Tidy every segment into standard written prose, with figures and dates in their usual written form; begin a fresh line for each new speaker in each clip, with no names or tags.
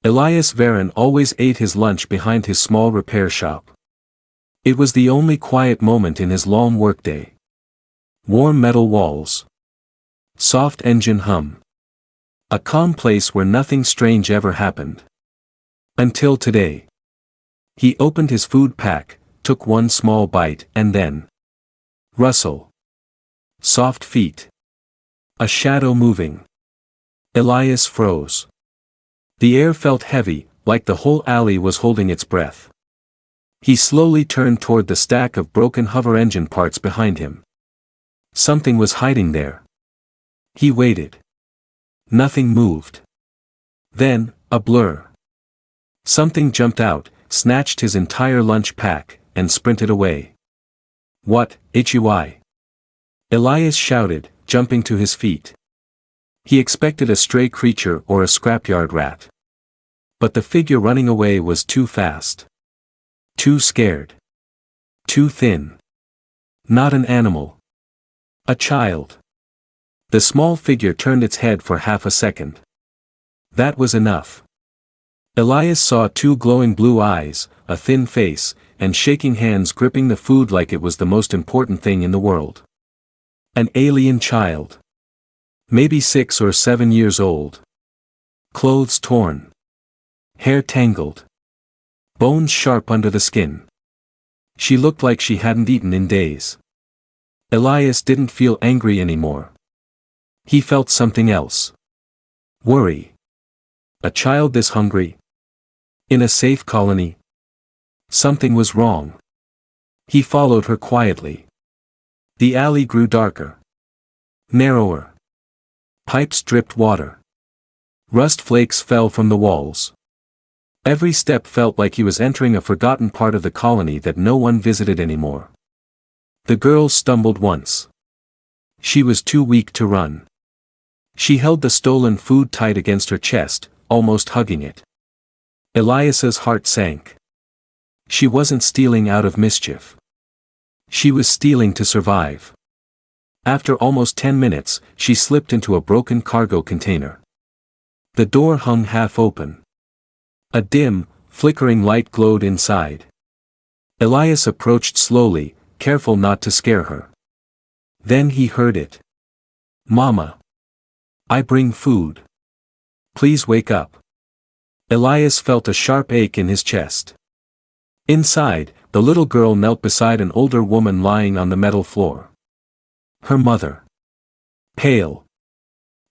Elias Varon always ate his lunch behind his small repair shop. It was the only quiet moment in his long workday. Warm metal walls. Soft engine hum. A calm place where nothing strange ever happened. Until today. He opened his food pack, took one small bite, and then... rustle. Soft feet. A shadow moving. Elias froze. The air felt heavy, like the whole alley was holding its breath. He slowly turned toward the stack of broken hover engine parts behind him. Something was hiding there. He waited. Nothing moved. Then, a blur. Something jumped out, snatched his entire lunch pack, and sprinted away. "What, HFY?" Elias shouted, jumping to his feet. He expected a stray creature or a scrapyard rat. But the figure running away was too fast. Too scared. Too thin. Not an animal. A child. The small figure turned its head for half a second. That was enough. Elias saw two glowing blue eyes, a thin face, and shaking hands gripping the food like it was the most important thing in the world. An alien child. Maybe 6 or 7 years old. Clothes torn. Hair tangled. Bones sharp under the skin. She looked like she hadn't eaten in days. Elias didn't feel angry anymore. He felt something else. Worry. A child this hungry? In a safe colony? Something was wrong. He followed her quietly. The alley grew darker. Narrower. Pipes dripped water. Rust flakes fell from the walls. Every step felt like he was entering a forgotten part of the colony that no one visited anymore. The girl stumbled once. She was too weak to run. She held the stolen food tight against her chest, almost hugging it. Elias's heart sank. She wasn't stealing out of mischief. She was stealing to survive. After almost 10 minutes, she slipped into a broken cargo container. The door hung half open. A dim, flickering light glowed inside. Elias approached slowly, careful not to scare her. Then he heard it. "Mama. I bring food. Please wake up." Elias felt a sharp ache in his chest. Inside, the little girl knelt beside an older woman lying on the metal floor. Her mother. Pale.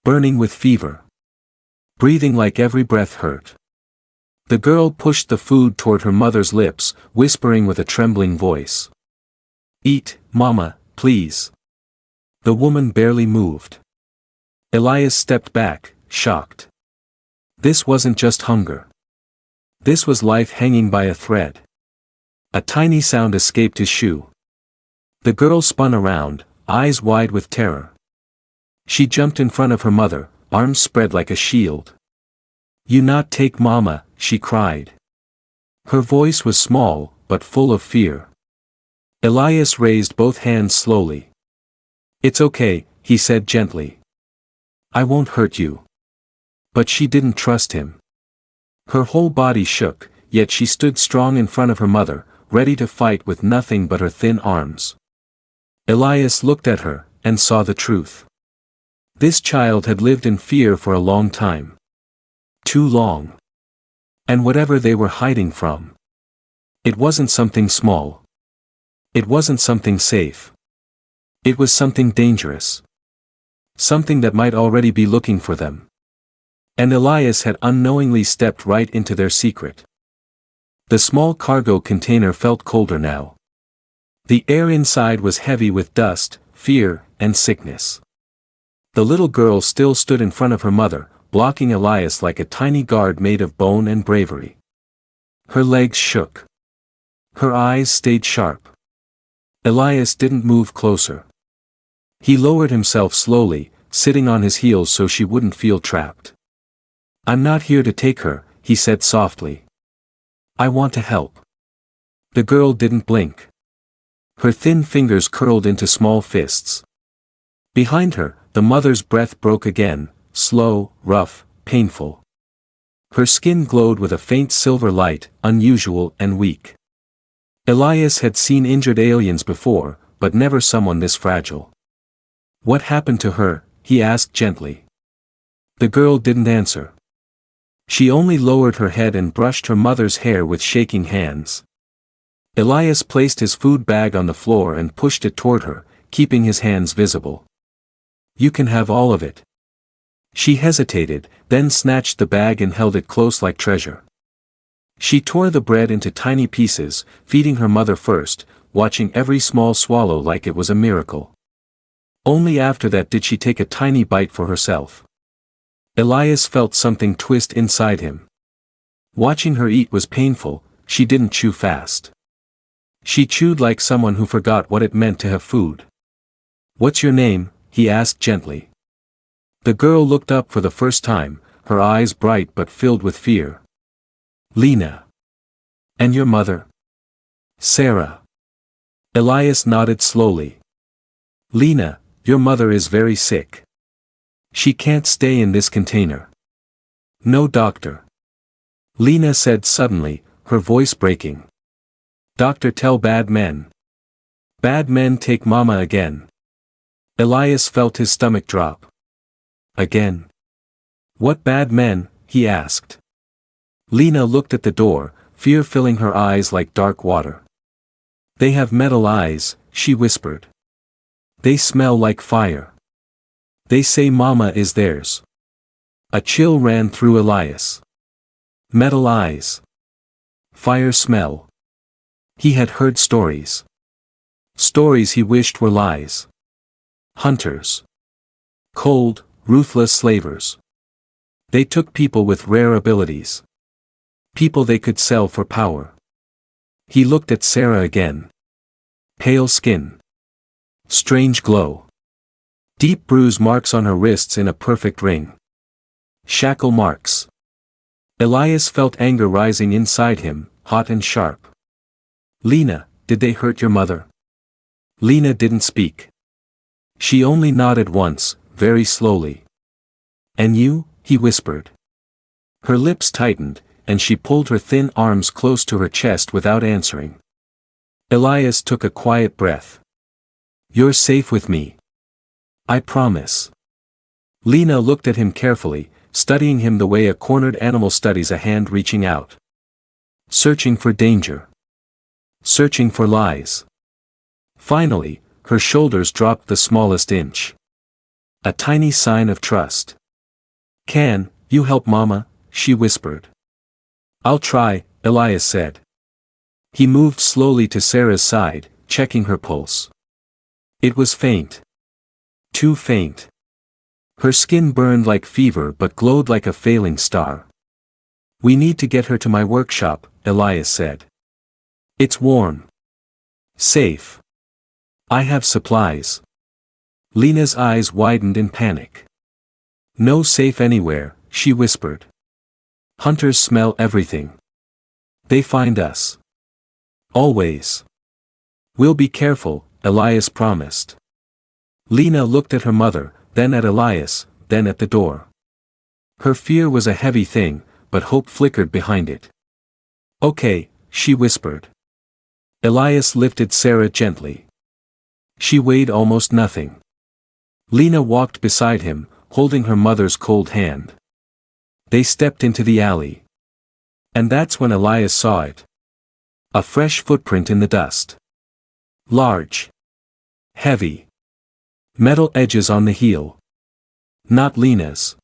Burning with fever. Breathing like every breath hurt. The girl pushed the food toward her mother's lips, whispering with a trembling voice. "Eat, Mama, please." The woman barely moved. Elias stepped back, shocked. This wasn't just hunger. This was life hanging by a thread. A tiny sound escaped his shoe. The girl spun around, eyes wide with terror. She jumped in front of her mother, arms spread like a shield. "You not take Mama," she cried. Her voice was small, but full of fear. Elias raised both hands slowly. "It's okay," he said gently. "I won't hurt you." But she didn't trust him. Her whole body shook, yet she stood strong in front of her mother, ready to fight with nothing but her thin arms. Elias looked at her, and saw the truth. This child had lived in fear for a long time. Too long. And whatever they were hiding from. It wasn't something small. It wasn't something safe. It was something dangerous. Something that might already be looking for them. And Elias had unknowingly stepped right into their secret. The small cargo container felt colder now. The air inside was heavy with dust, fear, and sickness. The little girl still stood in front of her mother, blocking Elias like a tiny guard made of bone and bravery. Her legs shook. Her eyes stayed sharp. Elias didn't move closer. He lowered himself slowly, sitting on his heels so she wouldn't feel trapped. "I'm not here to take her," he said softly. "I want to help." The girl didn't blink. Her thin fingers curled into small fists. Behind her, the mother's breath broke again, slow, rough, painful. Her skin glowed with a faint silver light, unusual and weak. Elias had seen injured aliens before, but never someone this fragile. "What happened to her?" he asked gently. The girl didn't answer. She only lowered her head and brushed her mother's hair with shaking hands. Elias placed his food bag on the floor and pushed it toward her, keeping his hands visible. "You can have all of it." She hesitated, then snatched the bag and held it close like treasure. She tore the bread into tiny pieces, feeding her mother first, watching every small swallow like it was a miracle. Only after that did she take a tiny bite for herself. Elias felt something twist inside him. Watching her eat was painful. She didn't chew fast. She chewed like someone who forgot what it meant to have food. "What's your name?" he asked gently. The girl looked up for the first time, her eyes bright but filled with fear. "Lena." "And your mother?" "Sarah." Elias nodded slowly. "Lena, your mother is very sick. She can't stay in this container." "No doctor." Lena said suddenly, her voice breaking. "Doctor tell bad men. Bad men take mama again." Elias felt his stomach drop. "Again? What bad men?" he asked. Lena looked at the door, fear filling her eyes like dark water. "They have metal eyes," she whispered. "They smell like fire. They say mama is theirs." A chill ran through Elias. Metal eyes. Fire smell. He had heard stories. Stories he wished were lies. Hunters. Cold, ruthless slavers. They took people with rare abilities. People they could sell for power. He looked at Sarah again. Pale skin. Strange glow. Deep bruise marks on her wrists in a perfect ring. Shackle marks. Elias felt anger rising inside him, hot and sharp. "Lena, did they hurt your mother?" Lena didn't speak. She only nodded once, very slowly. "And you?" he whispered. Her lips tightened, and she pulled her thin arms close to her chest without answering. Elias took a quiet breath. "You're safe with me. I promise." Lena looked at him carefully, studying him the way a cornered animal studies a hand reaching out. Searching for danger. Searching for lies. Finally, her shoulders dropped the smallest inch. A tiny sign of trust. "Can you help mama?" she whispered. "I'll try," Elias said. He moved slowly to Sarah's side, checking her pulse. It was faint. Too faint. Her skin burned like fever but glowed like a failing star. "We need to get her to my workshop," Elias said. "It's warm. Safe. I have supplies." Lena's eyes widened in panic. "No safe anywhere," she whispered. "Hunters smell everything. They find us. Always." "We'll be careful," Elias promised. Lena looked at her mother, then at Elias, then at the door. Her fear was a heavy thing, but hope flickered behind it. "Okay," she whispered. Elias lifted Sarah gently. She weighed almost nothing. Lena walked beside him, holding her mother's cold hand. They stepped into the alley. And that's when Elias saw it. A fresh footprint in the dust. Large. Heavy. Metal edges on the heel. Not Lena's.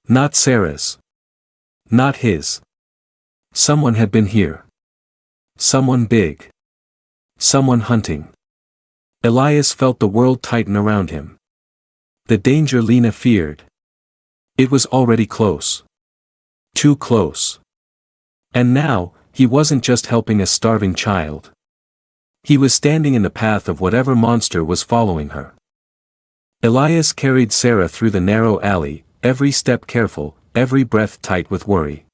Not Sarah's. Not his. Someone had been here. Someone big. Someone hunting. Elias felt the world tighten around him. The danger Lena feared. It was already close. Too close. And now, he wasn't just helping a starving child. He was standing in the path of whatever monster was following her. Elias carried Sarah through the narrow alley, every step careful, every breath tight with worry.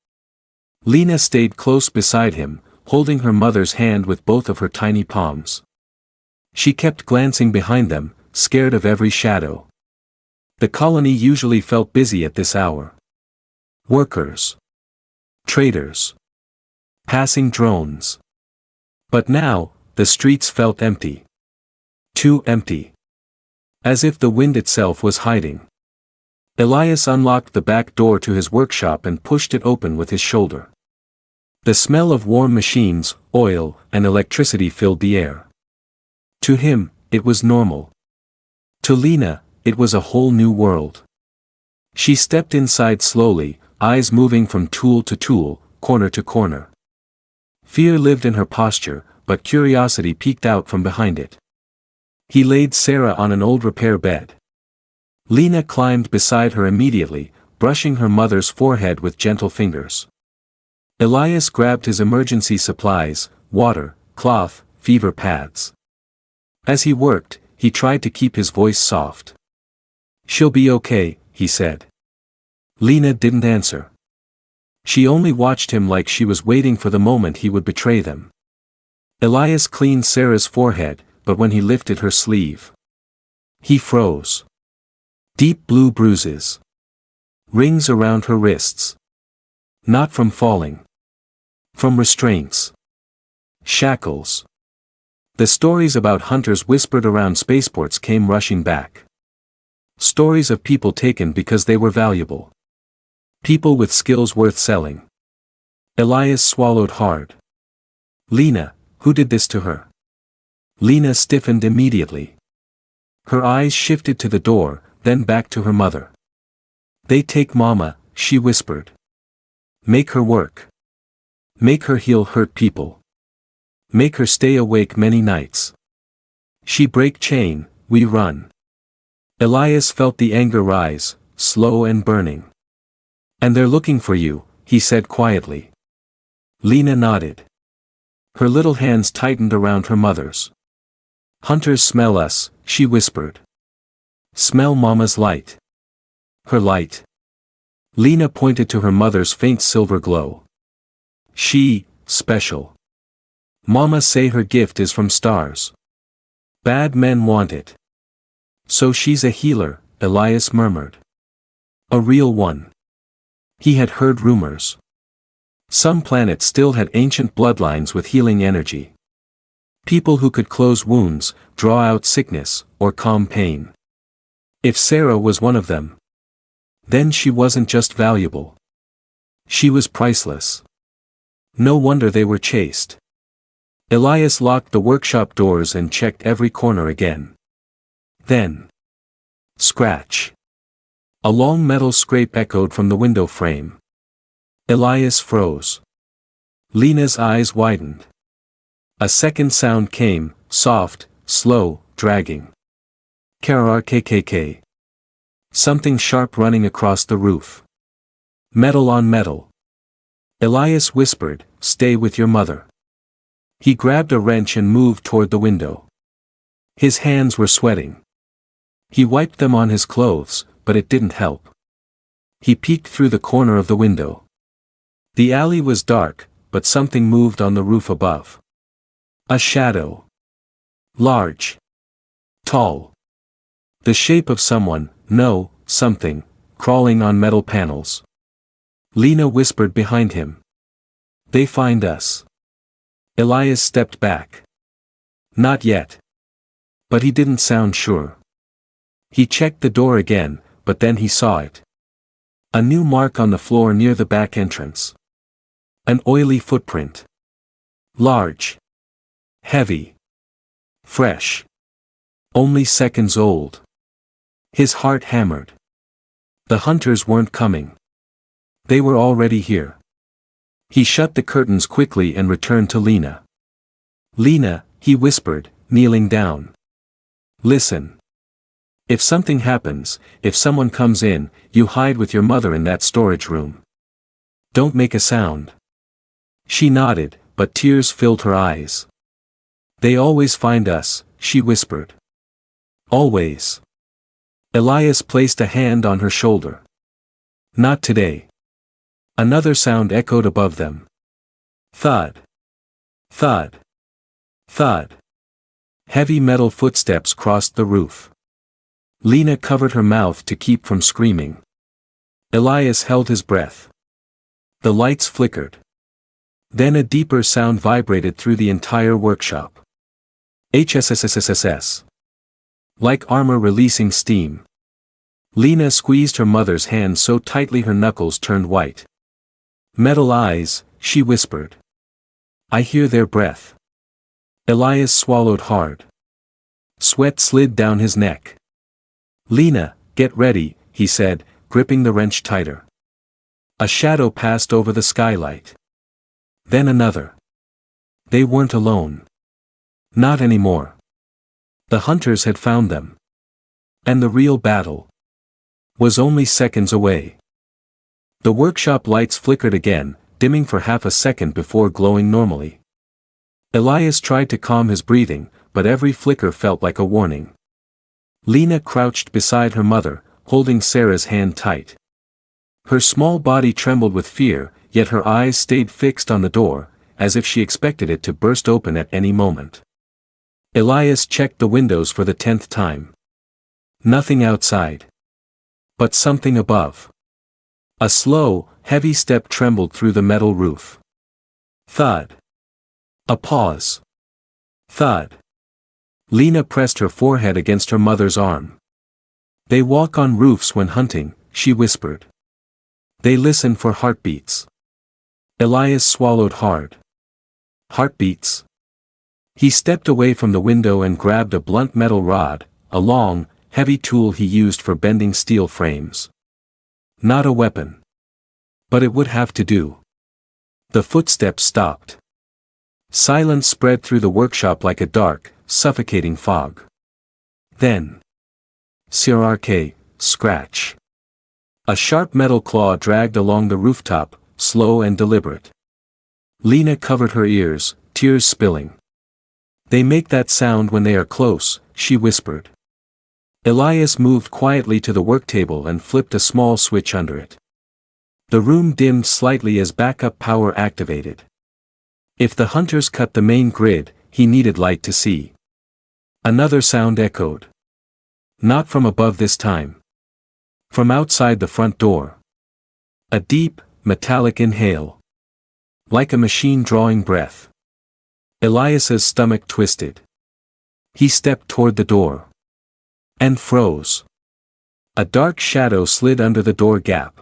Lena stayed close beside him, holding her mother's hand with both of her tiny palms. She kept glancing behind them, scared of every shadow. The colony usually felt busy at this hour. Workers. Traders. Passing drones. But now, the streets felt empty. Too empty. As if the wind itself was hiding. Elias unlocked the back door to his workshop and pushed it open with his shoulder. The smell of warm machines, oil, and electricity filled the air. To him, it was normal. To Lena, it was a whole new world. She stepped inside slowly, eyes moving from tool to tool, corner to corner. Fear lived in her posture, but curiosity peeked out from behind it. He laid Sarah on an old repair bed. Lena climbed beside her immediately, brushing her mother's forehead with gentle fingers. Elias grabbed his emergency supplies, water, cloth, fever pads. As he worked, he tried to keep his voice soft. "She'll be okay," he said. Lena didn't answer. She only watched him like she was waiting for the moment he would betray them. Elias cleaned Sarah's forehead, but when he lifted her sleeve, he froze. Deep blue bruises. Rings around her wrists. Not from falling. From restraints. Shackles. The stories about hunters whispered around spaceports came rushing back. Stories of people taken because they were valuable. People with skills worth selling. Elias swallowed hard. Lena, who did this to her? Lena stiffened immediately. Her eyes shifted to the door, then back to her mother. "They take Mama," she whispered. "Make her work. Make her heal hurt people. Make her stay awake many nights. She break chain, we run." Elias felt the anger rise, slow and burning. "And they're looking for you," he said quietly. Lena nodded. Her little hands tightened around her mother's. "Hunters smell us," she whispered. "Smell Mama's light." Her light. Lena pointed to her mother's faint silver glow. "She, special. Mama say her gift is from stars. Bad men want it. So she's a healer," Elias murmured. "A real one." He had heard rumors. Some planets still had ancient bloodlines with healing energy. People who could close wounds, draw out sickness, or calm pain. If Sarah was one of them, then she wasn't just valuable. She was priceless. No wonder they were chased. Elias locked the workshop doors and checked every corner again. Then, scratch. A long metal scrape echoed from the window frame. Elias froze. Lena's eyes widened. A second sound came, soft, slow, dragging. KKK. Something sharp running across the roof. Metal on metal. Elias whispered, "Stay with your mother." He grabbed a wrench and moved toward the window. His hands were sweating. He wiped them on his clothes, but it didn't help. He peeked through the corner of the window. The alley was dark, but something moved on the roof above. A shadow. Large. Tall. The shape of someone, no, something, crawling on metal panels. Lena whispered behind him. "They find us." Elias stepped back. Not yet. But he didn't sound sure. He checked the door again, but then he saw it. A new mark on the floor near the back entrance. An oily footprint. Large. Heavy. Fresh. Only seconds old. His heart hammered. The hunters weren't coming. They were already here. He shut the curtains quickly and returned to Lena. "Lena," he whispered, kneeling down. "Listen. If something happens, if someone comes in, you hide with your mother in that storage room. Don't make a sound." She nodded, but tears filled her eyes. "They always find us," she whispered. "Always." Elias placed a hand on her shoulder. "Not today." Another sound echoed above them. Thud. Thud. Thud. Heavy metal footsteps crossed the roof. Lena covered her mouth to keep from screaming. Elias held his breath. The lights flickered. Then a deeper sound vibrated through the entire workshop. HSSSSS. Like armor releasing steam. Lena squeezed her mother's hand so tightly her knuckles turned white. Metal eyes, she whispered. I hear their breath. Elias swallowed hard. Sweat slid down his neck. Lena, get ready, he said, gripping the wrench tighter. A shadow passed over the skylight. Then another. They weren't alone. Not anymore. The hunters had found them. And the real battle was only seconds away. The workshop lights flickered again, dimming for half a second before glowing normally. Elias tried to calm his breathing, but every flicker felt like a warning. Lena crouched beside her mother, holding Sarah's hand tight. Her small body trembled with fear, yet her eyes stayed fixed on the door, as if she expected it to burst open at any moment. Elias checked the windows for the 10th time. Nothing outside. But something above. A slow, heavy step trembled through the metal roof. Thud. A pause. Thud. Lena pressed her forehead against her mother's arm. They walk on roofs when hunting, she whispered. They listen for heartbeats. Elias swallowed hard. Heartbeats. He stepped away from the window and grabbed a blunt metal rod, a long, heavy tool he used for bending steel frames. Not a weapon. But it would have to do. The footsteps stopped. Silence spread through the workshop like a dark, suffocating fog. Then. CRK, scratch. A sharp metal claw dragged along the rooftop, slow and deliberate. Lena covered her ears, tears spilling. They make that sound when they are close, she whispered. Elias moved quietly to the work table and flipped a small switch under it. The room dimmed slightly as backup power activated. If the hunters cut the main grid, he needed light to see. Another sound echoed. Not from above this time. From outside the front door. A deep, metallic inhale. Like a machine drawing breath. Elias's stomach twisted. He stepped toward the door. And froze. A dark shadow slid under the door gap.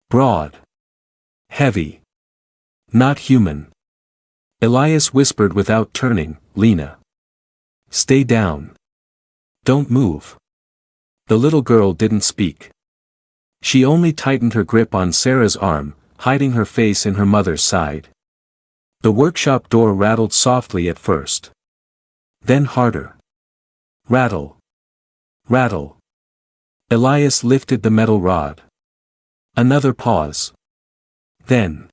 Broad. Heavy. Not human. Elias whispered without turning, Lena. Stay down. Don't move. The little girl didn't speak. She only tightened her grip on Sarah's arm, hiding her face in her mother's side. The workshop door rattled softly at first. Then harder. Rattle. Rattle. Elias lifted the metal rod. Another pause. Then.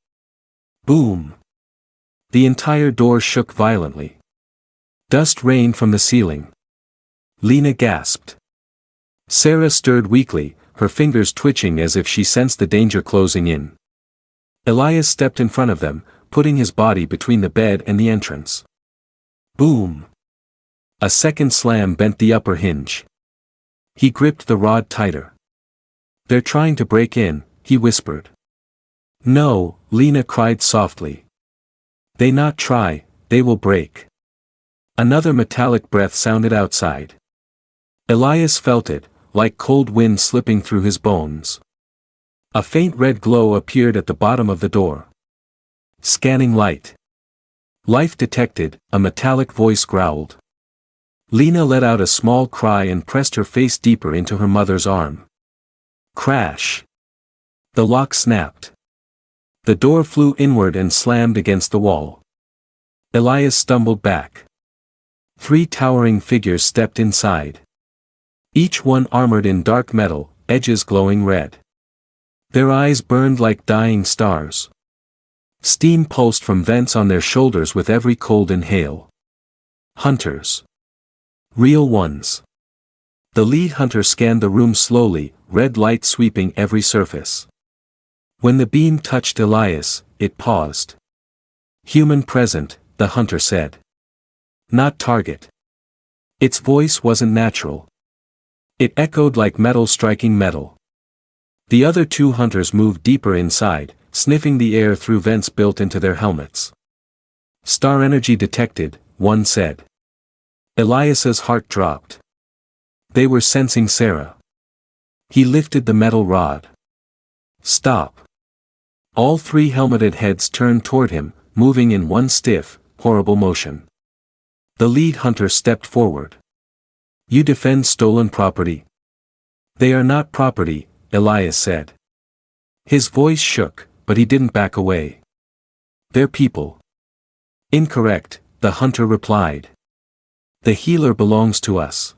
Boom. The entire door shook violently. Dust rained from the ceiling. Lena gasped. Sarah stirred weakly, her fingers twitching as if she sensed the danger closing in. Elias stepped in front of them, putting his body between the bed and the entrance. Boom. A second slam bent the upper hinge. He gripped the rod tighter. They're trying to break in, he whispered. No, Lena cried softly. They not try, they will break. Another metallic breath sounded outside. Elias felt it, like cold wind slipping through his bones. A faint red glow appeared at the bottom of the door. Scanning light. Life detected, a metallic voice growled. Lena let out a small cry and pressed her face deeper into her mother's arm. Crash. The lock snapped. The door flew inward and slammed against the wall. Elias stumbled back. 3 towering figures stepped inside. Each one armored in dark metal, edges glowing red. Their eyes burned like dying stars. Steam pulsed from vents on their shoulders with every cold inhale. Hunters. Real ones. The lead hunter scanned the room slowly, red light sweeping every surface. When the beam touched Elias, it paused. Human present, the hunter said. Not target. Its voice wasn't natural. It echoed like metal striking metal. The other 2 hunters moved deeper inside, sniffing the air through vents built into their helmets. "Star energy detected," one said. Elias's heart dropped. They were sensing Sarah. He lifted the metal rod. "Stop." All three helmeted heads turned toward him, moving in one stiff, horrible motion. The lead hunter stepped forward. "You defend stolen property?" "They are not property," Elias said. His voice shook, but he didn't back away. "They're people." "Incorrect," the hunter replied. "The healer belongs to us.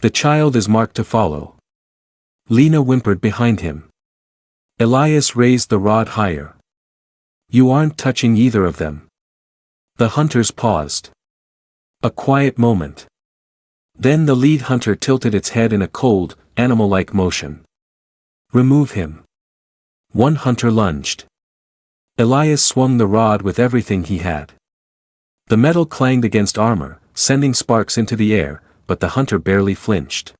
The child is marked to follow." Lena whimpered behind him. Elias raised the rod higher. "You aren't touching either of them." The hunters paused. A quiet moment. Then the lead hunter tilted its head in a cold, animal-like motion. "Remove him." One hunter lunged. Elias swung the rod with everything he had. The metal clanged against armor, sending sparks into the air, but the hunter barely flinched.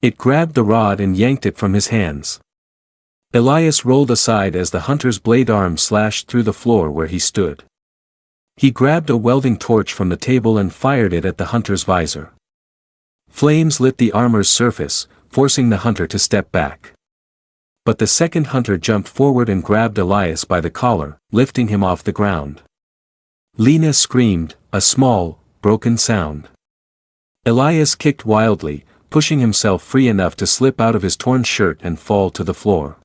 It grabbed the rod and yanked it from his hands. Elias rolled aside as the hunter's blade arm slashed through the floor where he stood. He grabbed a welding torch from the table and fired it at the hunter's visor. Flames lit the armor's surface, forcing the hunter to step back. But the second hunter jumped forward and grabbed Elias by the collar, lifting him off the ground. Lena screamed, a small, broken sound. Elias kicked wildly, pushing himself free enough to slip out of his torn shirt and fall to the floor.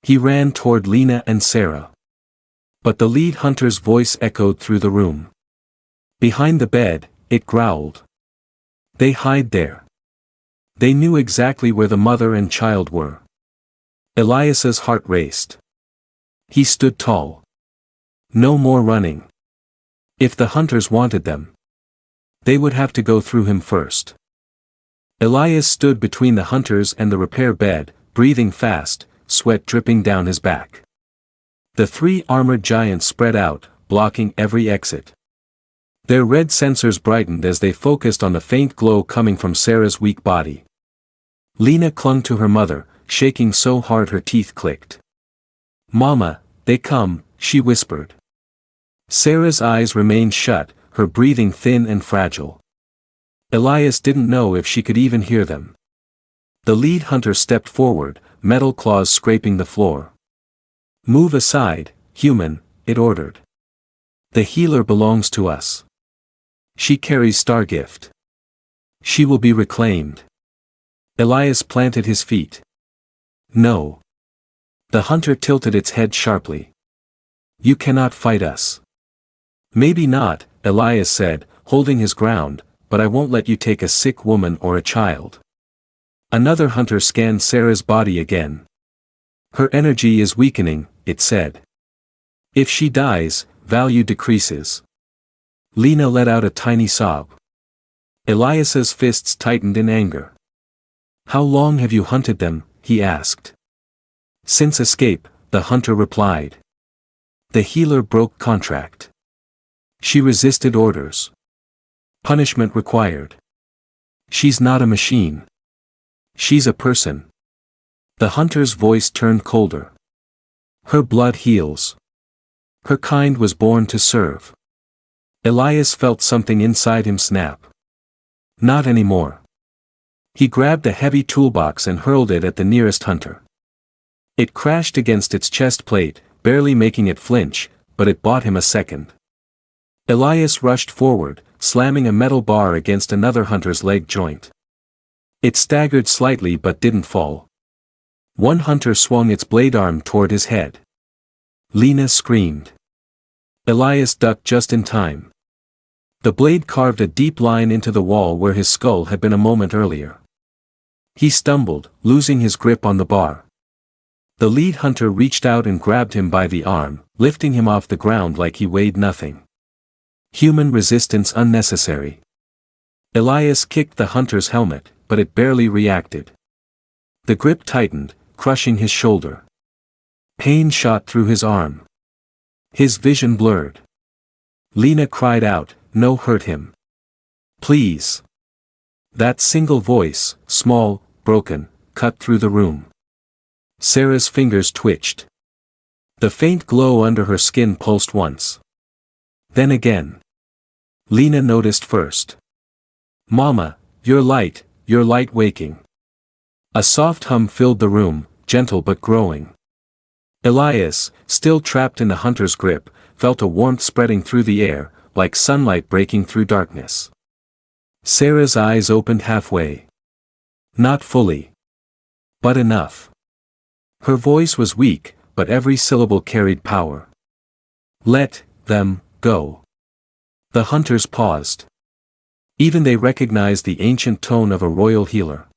He ran toward Lena and Sarah. But the lead hunter's voice echoed through the room. Behind the bed, it growled. "They hide there." They knew exactly where the mother and child were. Elias's heart raced. He stood tall. No more running. If the hunters wanted them, they would have to go through him first. Elias stood between the hunters and the repair bed, breathing fast, sweat dripping down his back. The three armored giants spread out, blocking every exit. Their red sensors brightened as they focused on the faint glow coming from Sarah's weak body. Lena clung to her mother, shaking so hard her teeth clicked. "Mama, they come," she whispered. Sarah's eyes remained shut, her breathing thin and fragile. Elias didn't know if she could even hear them. The lead hunter stepped forward, metal claws scraping the floor. "Move aside, human," it ordered. "The healer belongs to us. She carries Star Gift. She will be reclaimed." Elias planted his feet. "No." The hunter tilted its head sharply. "You cannot fight us." "Maybe not," Elias said, holding his ground, "but I won't let you take a sick woman or a child." Another hunter scanned Sarah's body again. "Her energy is weakening," it said. "If she dies, value decreases." Lena let out a tiny sob. Elias's fists tightened in anger. "How long have you hunted them?" he asked. "Since escape," the hunter replied. "The healer broke contract. She resisted orders. Punishment required. She's not a machine. She's a person." The hunter's voice turned colder. "Her blood heals. Her kind was born to serve." Elias felt something inside him snap. Not anymore. He grabbed a heavy toolbox and hurled it at the nearest hunter. It crashed against its chest plate, barely making it flinch, but it bought him a second. Elias rushed forward, slamming a metal bar against another hunter's leg joint. It staggered slightly but didn't fall. One hunter swung its blade arm toward his head. Lena screamed. Elias ducked just in time. The blade carved a deep line into the wall where his skull had been a moment earlier. He stumbled, losing his grip on the bar. The lead hunter reached out and grabbed him by the arm, lifting him off the ground like he weighed nothing. Human resistance unnecessary. Elias kicked the hunter's helmet, but it barely reacted. The grip tightened, crushing his shoulder. Pain shot through his arm. His vision blurred. Lena cried out, "No, hurt him. Please." That single voice, small, broken, cut through the room. Sarah's fingers twitched. The faint glow under her skin pulsed once. Then again. Lena noticed first. "Mama, you're light waking." A soft hum filled the room, gentle but growing. Elias, still trapped in the hunter's grip, felt a warmth spreading through the air, like sunlight breaking through darkness. Sarah's eyes opened halfway. Not fully. But enough. Her voice was weak, but every syllable carried power. "Let them go." The hunters paused. Even they recognized the ancient tone of a royal healer.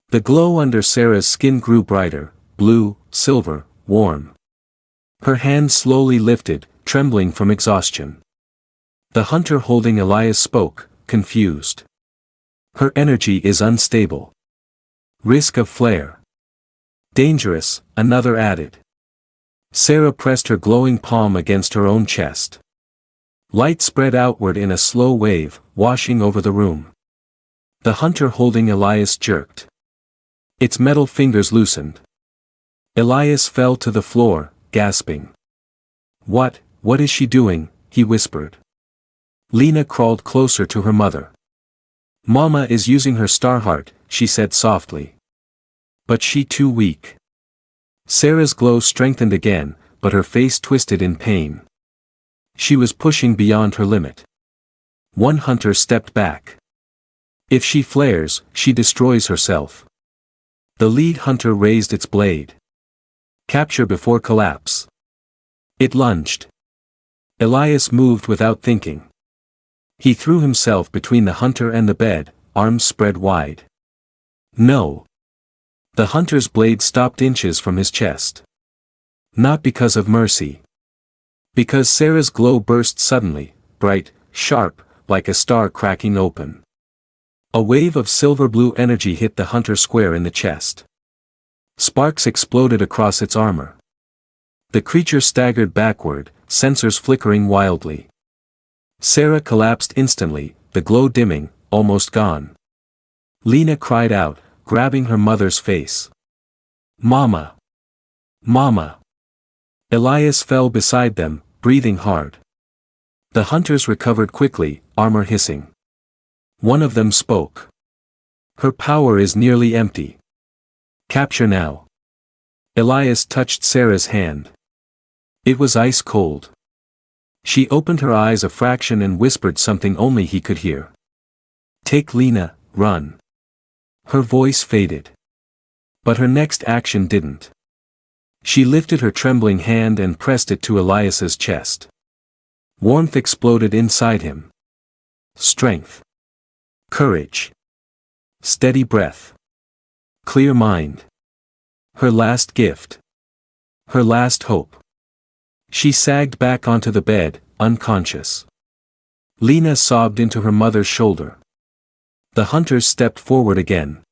The glow under Sarah's skin grew brighter, blue, silver, warm. Her hand slowly lifted, trembling from exhaustion. The hunter holding Elias spoke, confused. "Her energy is unstable. Risk of flare. Dangerous," another added. Sarah pressed her glowing palm against her own chest. Light spread outward in a slow wave, washing over the room. The hunter holding Elias jerked. Its metal fingers loosened. Elias fell to the floor, gasping. What is she doing?" he whispered. Lena crawled closer to her mother. "Mama is using her star heart," she said softly. "But she too weak." Sarah's glow strengthened again, but her face twisted in pain. She was pushing beyond her limit. One hunter stepped back. "If she flares, she destroys herself." The lead hunter raised its blade. "Capture before collapse." It lunged. Elias moved without thinking. He threw himself between the hunter and the bed, arms spread wide. "No." The hunter's blade stopped inches from his chest. Not because of mercy. Because Sarah's glow burst suddenly, bright, sharp, like a star cracking open. A wave of silver-blue energy hit the hunter square in the chest. Sparks exploded across its armor. The creature staggered backward, sensors flickering wildly. Sarah collapsed instantly, the glow dimming, almost gone. Lena cried out, grabbing her mother's face. "Mama! Mama!" Elias fell beside them, breathing hard. The hunters recovered quickly, armor hissing. One of them spoke. "Her power is nearly empty. Capture now." Elias touched Sarah's hand. It was ice cold. She opened her eyes a fraction and whispered something only he could hear. "Take Lena, run." Her voice faded. But her next action didn't. She lifted her trembling hand and pressed it to Elias's chest. Warmth exploded inside him. Strength. Courage. Steady breath. Clear mind. Her last gift. Her last hope. She sagged back onto the bed, unconscious. Lena sobbed into her mother's shoulder. The hunters stepped forward again.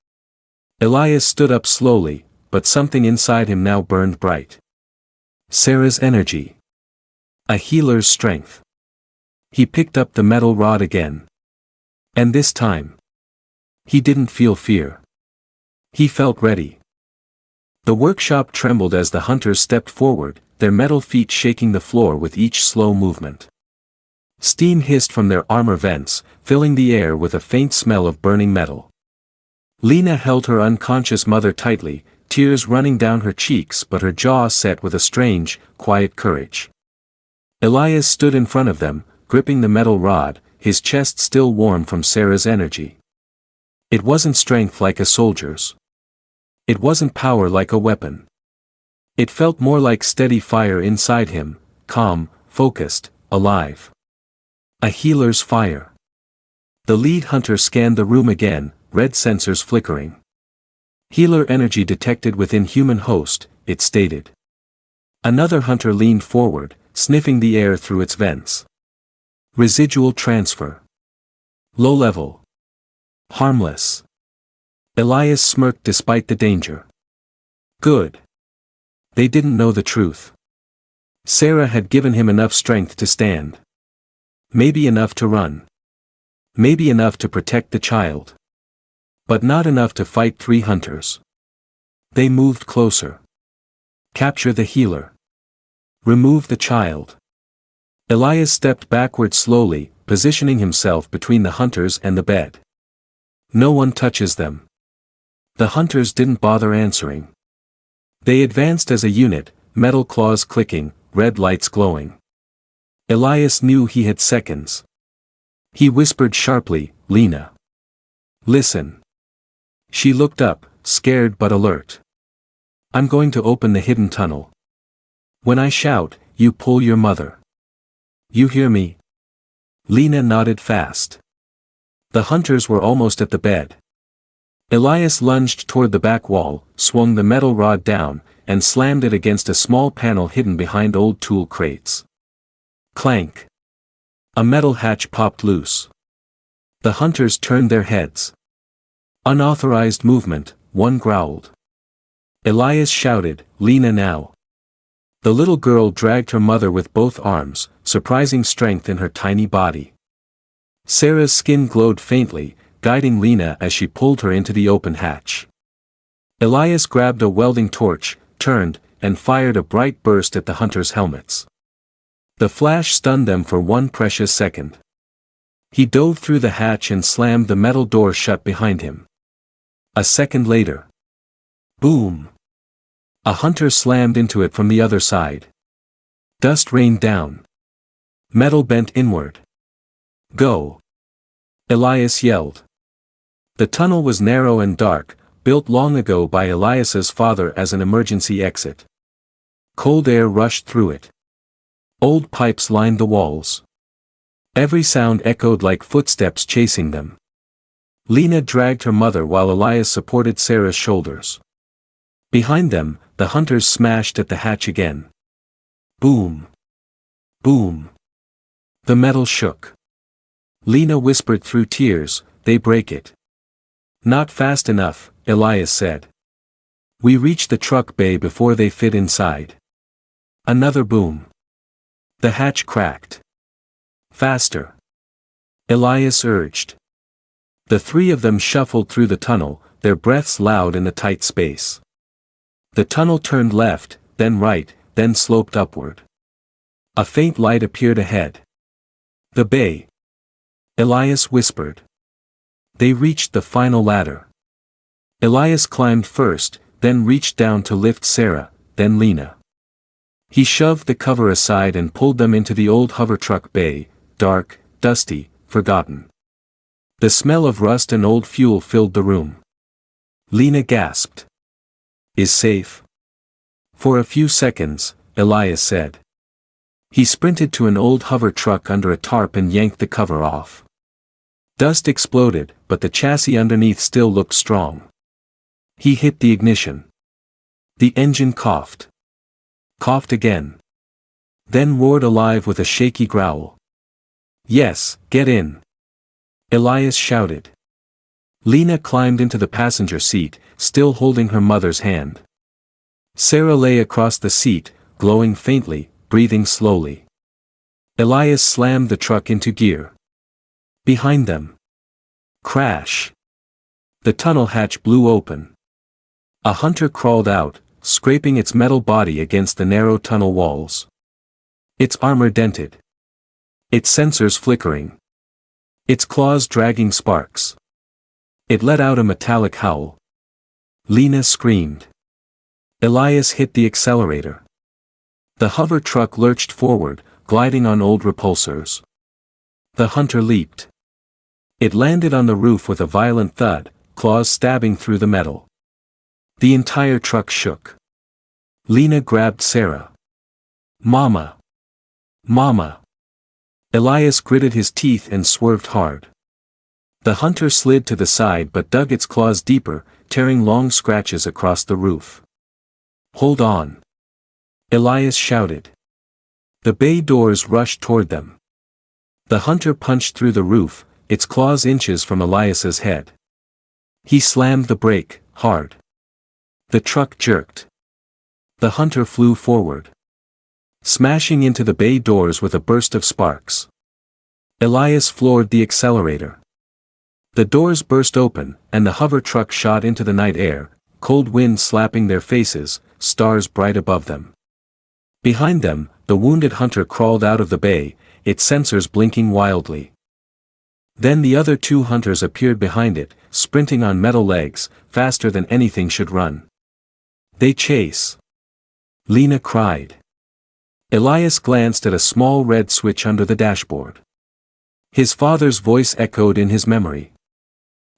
Elias stood up slowly, but something inside him now burned bright. Sarah's energy. A healer's strength. He picked up the metal rod again. And this time, he didn't feel fear. He felt ready. The workshop trembled as the hunters stepped forward, their metal feet shaking the floor with each slow movement. Steam hissed from their armor vents, filling the air with a faint smell of burning metal. Lena held her unconscious mother tightly, tears running down her cheeks but her jaw set with a strange, quiet courage. Elias stood in front of them, gripping the metal rod, his chest still warm from Sarah's energy. It wasn't strength like a soldier's. It wasn't power like a weapon. It felt more like steady fire inside him, calm, focused, alive. A healer's fire. The lead hunter scanned the room again, red sensors flickering. Healer energy detected within human host, it stated. Another hunter leaned forward, sniffing the air through its vents. Residual transfer. Low level. Harmless. Elias smirked despite the danger. Good. They didn't know the truth. Sarah had given him enough strength to stand. Maybe enough to run. Maybe enough to protect the child. But not enough to fight 3 hunters. They moved closer. Capture the healer. Remove the child. Elias stepped backward slowly, positioning himself between the hunters and the bed. No one touches them. The hunters didn't bother answering. They advanced as a unit, metal claws clicking, red lights glowing. Elias knew he had seconds. He whispered sharply, "Lena. Listen." She looked up, scared but alert. "I'm going to open the hidden tunnel. When I shout, you pull your mother. You hear me?" Lena nodded fast. The hunters were almost at the bed. Elias lunged toward the back wall, swung the metal rod down, and slammed it against a small panel hidden behind old tool crates. Clank. A metal hatch popped loose. The hunters turned their heads. Unauthorized movement, one growled. Elias shouted, "Lena now." The little girl dragged her mother with both arms, surprising strength in her tiny body. Sarah's skin glowed faintly, guiding Lena as she pulled her into the open hatch. Elias grabbed a welding torch, turned, and fired a bright burst at the hunters' helmets. The flash stunned them for one precious second. He dove through the hatch and slammed the metal door shut behind him. A second later. Boom! A hunter slammed into it from the other side. Dust rained down. Metal bent inward. "Go!" Elias yelled. The tunnel was narrow and dark, built long ago by Elias's father as an emergency exit. Cold air rushed through it. Old pipes lined the walls. Every sound echoed like footsteps chasing them. Lena dragged her mother while Elias supported Sarah's shoulders. Behind them, the hunters smashed at the hatch again. Boom! Boom! The metal shook. Lena whispered through tears, "They break it." "Not fast enough," Elias said. "We reached the truck bay before they fit inside." Another boom. The hatch cracked. "Faster!" Elias urged. The three of them shuffled through the tunnel, their breaths loud in the tight space. The tunnel turned left, then right, then sloped upward. A faint light appeared ahead. "The bay," Elias whispered. They reached the final ladder. Elias climbed first, then reached down to lift Sarah, then Lena. He shoved the cover aside and pulled them into the old hover truck bay, dark, dusty, forgotten. The smell of rust and old fuel filled the room. Lena gasped. "Is safe?" "For a few seconds," Elias said. He sprinted to an old hover truck under a tarp and yanked the cover off. Dust exploded, but the chassis underneath still looked strong. He hit the ignition. The engine coughed. Coughed again. Then roared alive with a shaky growl. "Yes, get in!" Elias shouted. Lena climbed into the passenger seat, still holding her mother's hand. Sarah lay across the seat, glowing faintly, breathing slowly. Elias slammed the truck into gear. Behind them. Crash. The tunnel hatch blew open. A hunter crawled out, scraping its metal body against the narrow tunnel walls. Its armor dented. Its sensors flickering. Its claws dragging sparks. It let out a metallic howl. Lena screamed. Elias hit the accelerator. The hover truck lurched forward, gliding on old repulsors. The hunter leaped. It landed on the roof with a violent thud, claws stabbing through the metal. The entire truck shook. Lena grabbed Sarah. "Mama! Mama!" Elias gritted his teeth and swerved hard. The hunter slid to the side but dug its claws deeper, tearing long scratches across the roof. "Hold on!" Elias shouted. The bay doors rushed toward them. The hunter punched through the roof, its claws inches from Elias's head. He slammed the brake, hard. The truck jerked. The hunter flew forward, smashing into the bay doors with a burst of sparks. Elias floored the accelerator. The doors burst open, and the hover truck shot into the night air, cold wind slapping their faces, stars bright above them. Behind them, the wounded hunter crawled out of the bay, its sensors blinking wildly. Then the other two hunters appeared behind it, sprinting on metal legs, faster than anything should run. They chase. Lena cried. Elias glanced at a small red switch under the dashboard. His father's voice echoed in his memory.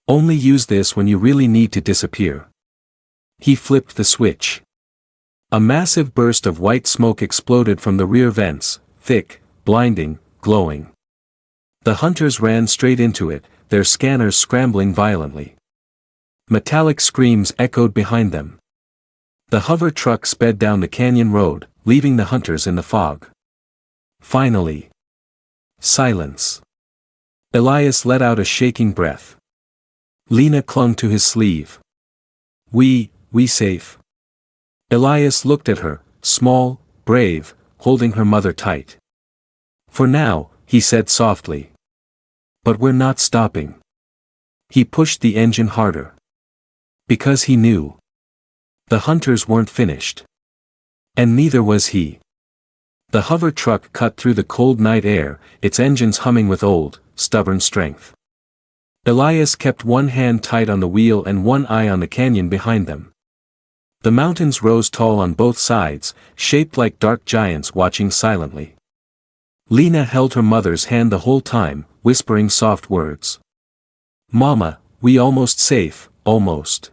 Only use this when you really need to disappear. He flipped the switch. A massive burst of white smoke exploded from the rear vents, thick, blinding, glowing. The hunters ran straight into it, their scanners scrambling violently. Metallic screams echoed behind them. The hover truck sped down the canyon road, leaving the hunters in the fog. Finally. Silence. Elias let out a shaking breath. Lena clung to his sleeve. We safe. Elias looked at her, small, brave, holding her mother tight. For now, he said softly. But we're not stopping. He pushed the engine harder. Because he knew. The hunters weren't finished. And neither was he. The hover truck cut through the cold night air, its engines humming with old, stubborn strength. Elias kept one hand tight on the wheel and one eye on the canyon behind them. The mountains rose tall on both sides, shaped like dark giants watching silently. Lena held her mother's hand the whole time, whispering soft words. Mama, we almost safe, almost.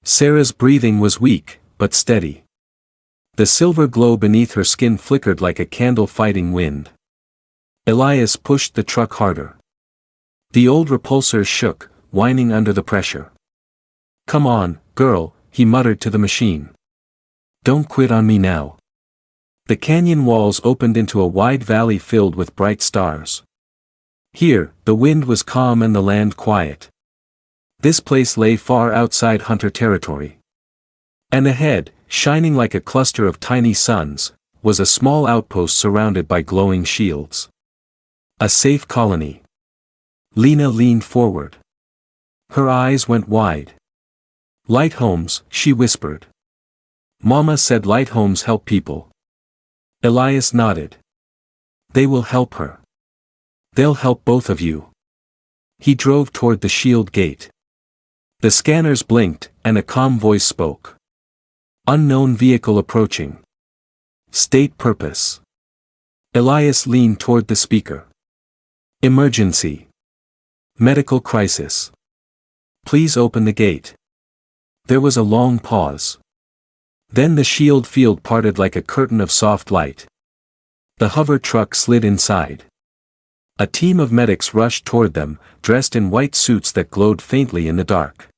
Sarah's breathing was weak, but steady. The silver glow beneath her skin flickered like a candle fighting wind. Elias pushed the truck harder. The old repulsors shook, whining under the pressure. Come on, girl, he muttered to the machine. Don't quit on me now. The canyon walls opened into a wide valley filled with bright stars. Here, the wind was calm and the land quiet. This place lay far outside hunter territory. And ahead, shining like a cluster of tiny suns, was a small outpost surrounded by glowing shields. A safe colony. Lena leaned forward. Her eyes went wide. Light homes, she whispered. Mama said light homes help people. Elias nodded. They will help her. They'll help both of you. He drove toward the shield gate. The scanners blinked, and a calm voice spoke. Unknown vehicle approaching. State purpose. Elias leaned toward the speaker. Emergency. Medical crisis. Please open the gate. There was a long pause. Then the shield field parted like a curtain of soft light. The hover truck slid inside. A team of medics rushed toward them, dressed in white suits that glowed faintly in the dark.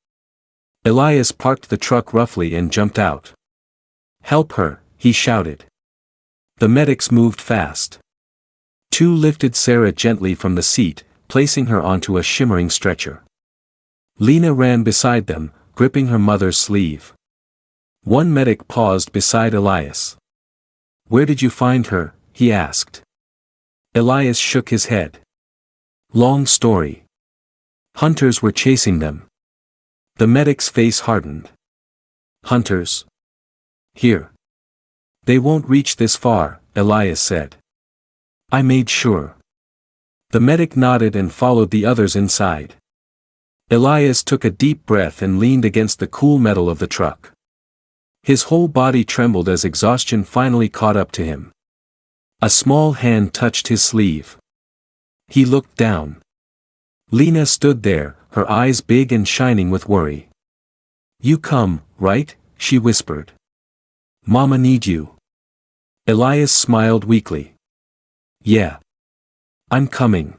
Elias parked the truck roughly and jumped out. Help her, he shouted. The medics moved fast. Two lifted Sarah gently from the seat, placing her onto a shimmering stretcher. Lena ran beside them, gripping her mother's sleeve. One medic paused beside Elias. Where did you find her? He asked. Elias shook his head. Long story. Hunters were chasing them. The medic's face hardened. Hunters? Here. They won't reach this far, Elias said. I made sure. The medic nodded and followed the others inside. Elias took a deep breath and leaned against the cool metal of the truck. His whole body trembled as exhaustion finally caught up to him. A small hand touched his sleeve. He looked down. Lena stood there, her eyes big and shining with worry. You come, right? She whispered. Mama need you. Elias smiled weakly. Yeah. I'm coming.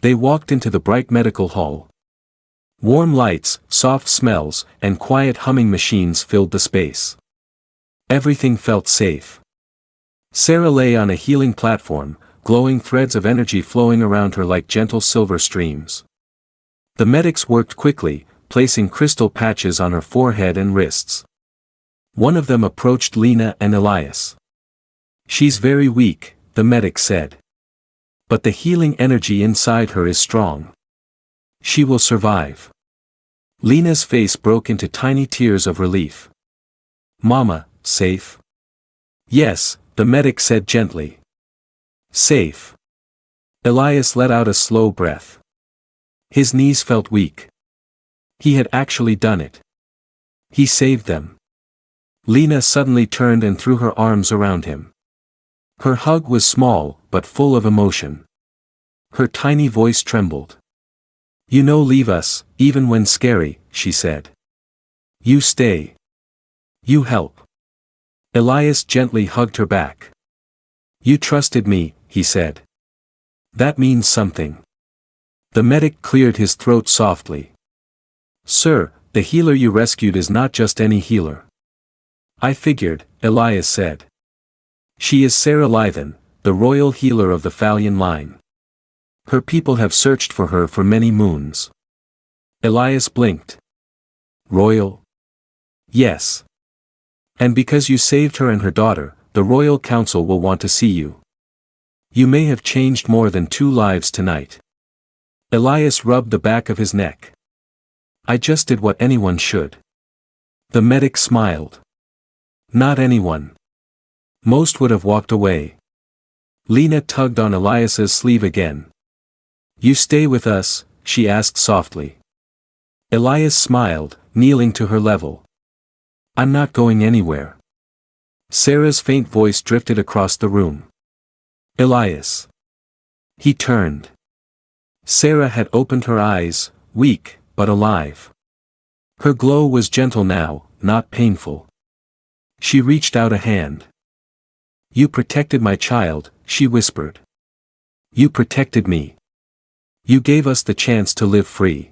They walked into the bright medical hall. Warm lights, soft smells, and quiet humming machines filled the space. Everything felt safe. Sarah lay on a healing platform, glowing threads of energy flowing around her like gentle silver streams. The medics worked quickly, placing crystal patches on her forehead and wrists. One of them approached Lena and Elias. She's very weak, the medic said. But the healing energy inside her is strong. She will survive. Lena's face broke into tiny tears of relief. Mama, safe? Yes, the medic said gently. Safe. Elias let out a slow breath. His knees felt weak. He had actually done it. He saved them. Lena suddenly turned and threw her arms around him. Her hug was small, but full of emotion. Her tiny voice trembled. You know, leave us, even when scary, she said. You stay. You help. Elias gently hugged her back. You trusted me, he said. That means something. The medic cleared his throat softly. Sir, the healer you rescued is not just any healer. I figured, Elias said. She is Sarah Lythan, the royal healer of the Fallion line. Her people have searched for her for many moons. Elias blinked. Royal? Yes. And because you saved her and her daughter, the Royal Council will want to see you. You may have changed more than 2 lives tonight. Elias rubbed the back of his neck. I just did what anyone should. The medic smiled. Not anyone. Most would have walked away. Lena tugged on Elias's sleeve again. You stay with us, she asked softly. Elias smiled, kneeling to her level. I'm not going anywhere. Sarah's faint voice drifted across the room. Elias. He turned. Sarah had opened her eyes, weak, but alive. Her glow was gentle now, not painful. She reached out a hand. You protected my child, she whispered. You protected me. You gave us the chance to live free.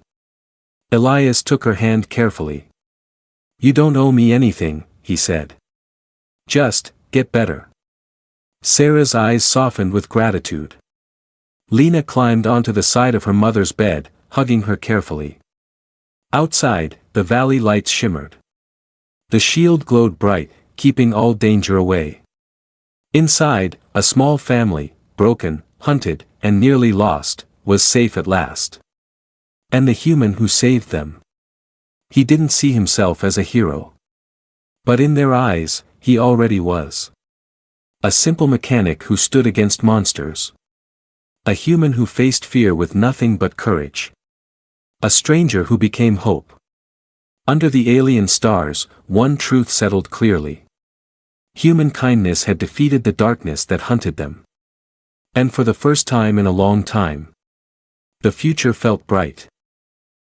Elias took her hand carefully. You don't owe me anything, he said. Just, get better. Sarah's eyes softened with gratitude. Lena climbed onto the side of her mother's bed, hugging her carefully. Outside, the valley lights shimmered. The shield glowed bright, keeping all danger away. Inside, a small family, broken, hunted, and nearly lost, was safe at last. And the human who saved them. He didn't see himself as a hero. But in their eyes, he already was. A simple mechanic who stood against monsters. A human who faced fear with nothing but courage. A stranger who became hope. Under the alien stars, one truth settled clearly. Human kindness had defeated the darkness that hunted them. And for the first time in a long time, the future felt bright.